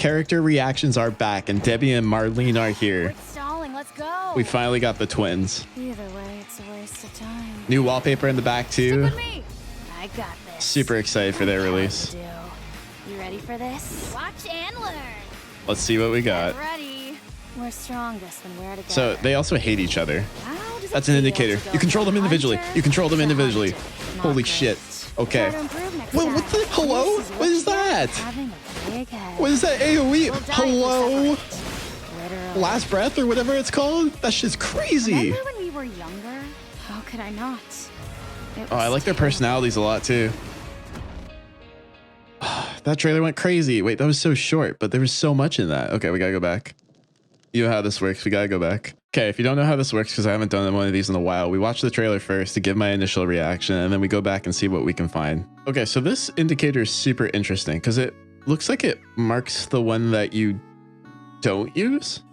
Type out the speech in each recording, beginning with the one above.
character reactions are back, and Debi and Marlene are here. Quit stalling, let's go. We finally got the twins. Either way, it's a waste of time. New wallpaper in the back too. Stick with me. I got this. Super excited for their release. You ready for this? Watch and learn. Let's see what we got. Get ready. We're strongest when we're together. So they also hate each other. How does it That's an feel indicator. to go You control them from individually. hunter You control them to individually. hunted? Holy Not shit. great. Okay. Gotta improve next What the? time. Hello? This What is that? Having a big head. What is that AoE? We'll die if we Hello? separate. Literally. Last breath or whatever it's called? That shit's crazy. Remember when we were younger? How could I not? It Oh, I was like their terrible. personalities a lot too. That trailer went crazy. Wait, that was so short, but there was so much in that. Okay, we gotta go back. You know how this works. We gotta go back. Okay, if you don't know how this works, because I haven't done one of these in a while, we watch the trailer first to give my initial reaction, and then we go back and see what we can find. Okay, so this indicator is super interesting because it looks like it marks the one that you don't use.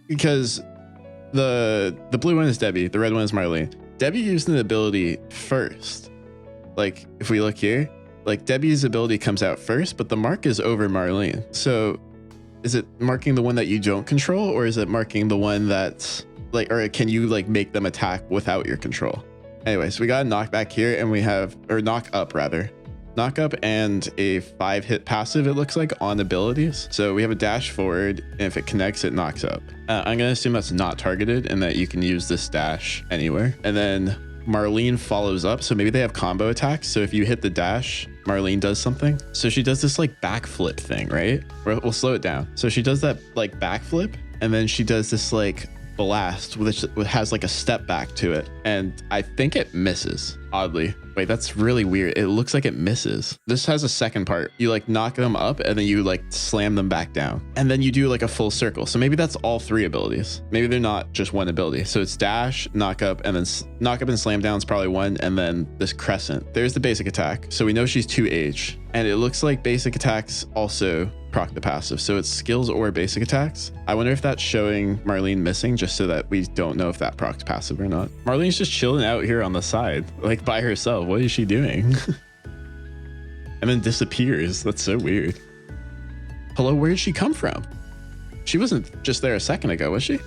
Because the blue one is Debi, the red one is Marlene. Debi used an ability first. Like, if we look here, like Debi's ability comes out first, but the mark is over Marlene. So is it marking the one that you don't control, or is it marking the one that's like, or can you like make them attack without your control? Anyways, we got a knockback here, and we have, or knock up rather. Knock up and a 5-hit passive, it looks like, on abilities. So we have a dash forward, and if it connects, it knocks up. I'm gonna assume that's not targeted and that you can use this dash anywhere. And then Marlene follows up, so maybe they have combo attacks. So if you hit the dash, Marlene does something. So she does this like backflip thing, right? We'll slow it down. So she does that like backflip, and then she does this like blast which has like a step back to it, and I think it misses, oddly. Wait, that's really weird. It looks like it misses. This has a second part. You like knock them up, and then you like slam them back down, and then you do like a full circle. So maybe that's all 3 abilities. Maybe they're not just one ability. So it's dash, knock up, and then knock up and slam down is probably 1, and then this crescent. There's the basic attack. So we know she's 2H, and it looks like basic attacks also proc the passive, so it's skills or basic attacks. I wonder if that's showing Marlene missing, just so that we don't know if that procs passive or not. Marlene's just chilling out here on the side, like by herself. What is she doing? And then disappears. That's so weird. Hello, where did she come from? She wasn't just there a second ago, was she?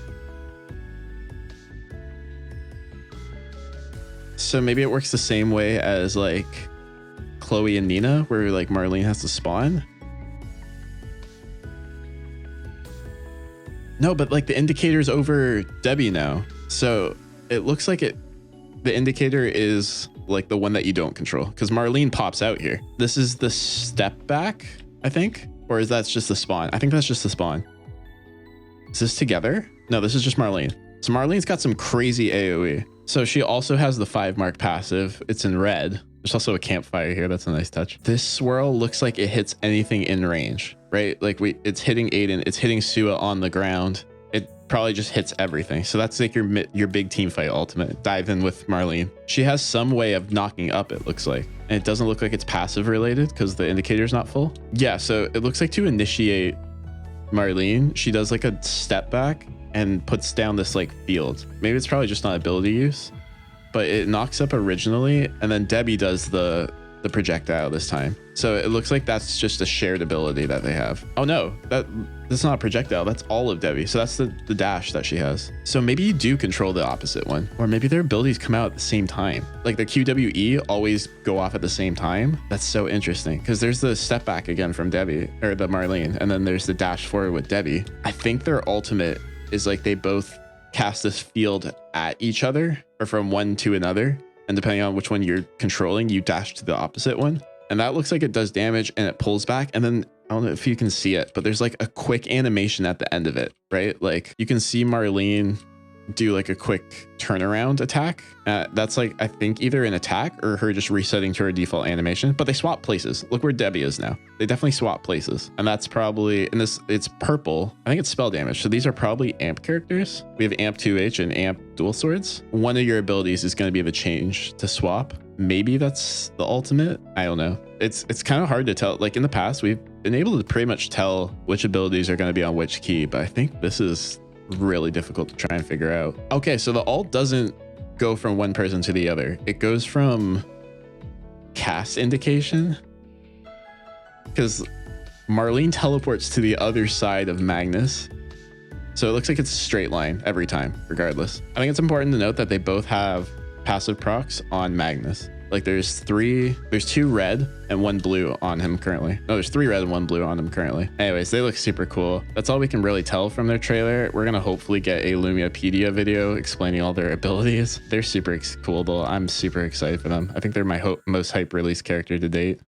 So maybe it works the same way as like Chloe and Nina, where like Marlene has to spawn. No, but like the indicator's over Debi now. So it looks like the indicator is like the one that you don't control, because Marlene pops out here. This is the step back, I think, or is that just the spawn? I think that's just the spawn. Is this together? No, this is just Marlene. So Marlene's got some crazy AoE. So she also has the 5 mark passive. It's in red. There's also a campfire here. That's a nice touch. This swirl looks like it hits anything in range, right? Like it's hitting Aiden, it's hitting Sua on the ground. It probably just hits everything. So that's like your big team fight ultimate. Dive in with Marlene. She has some way of knocking up, it looks like. And it doesn't look like it's passive related because the indicator's not full. Yeah, so it looks like to initiate Marlene, she does like a step back and puts down this like field. Maybe it's probably just not ability use, but it knocks up originally, and then Debi does the projectile this time. So it looks like that's just a shared ability that they have. Oh no, that's not a projectile. That's all of Debi. So that's the dash that she has. So maybe you do control the opposite one, or maybe their abilities come out at the same time. Like the QWE always go off at the same time. That's so interesting, because there's the step back again from Debi, or the Marlene, and then there's the dash forward with Debi. I think their ultimate is like they both cast this field at each other, or from one to another, and depending on which one you're controlling, you dash to the opposite one, and that looks like it does damage and it pulls back. And then I don't know if you can see it, but there's like a quick animation at the end of it, right? Like you can see Marlene do like a quick turnaround attack. That's like, I think either an attack or her just resetting to her default animation, but they swap places. Look where Debi is now. They definitely swap places, and that's probably, and this, it's purple. I think it's spell damage. So these are probably amp characters. We have amp 2H and amp dual swords. One of your abilities is going to be the change to swap. Maybe that's the ultimate. I don't know. It's kind of hard to tell. Like in the past, we've been able to pretty much tell which abilities are going to be on which key, but I think this is really difficult to try and figure out. Okay, so the alt doesn't go from one person to the other. It goes from cast indication, because Marlene teleports to the other side of Magnus. So it looks like it's a straight line every time, regardless. I think it's important to note that they both have passive procs on Magnus. Like there's two red and one blue on him currently. No, there's 3 red and 1 blue on him currently. Anyways, they look super cool. That's all we can really tell from their trailer. We're gonna hopefully get a Lumiapedia video explaining all their abilities. They're super cool though. I'm super excited for them. I think they're my most hype release character to date.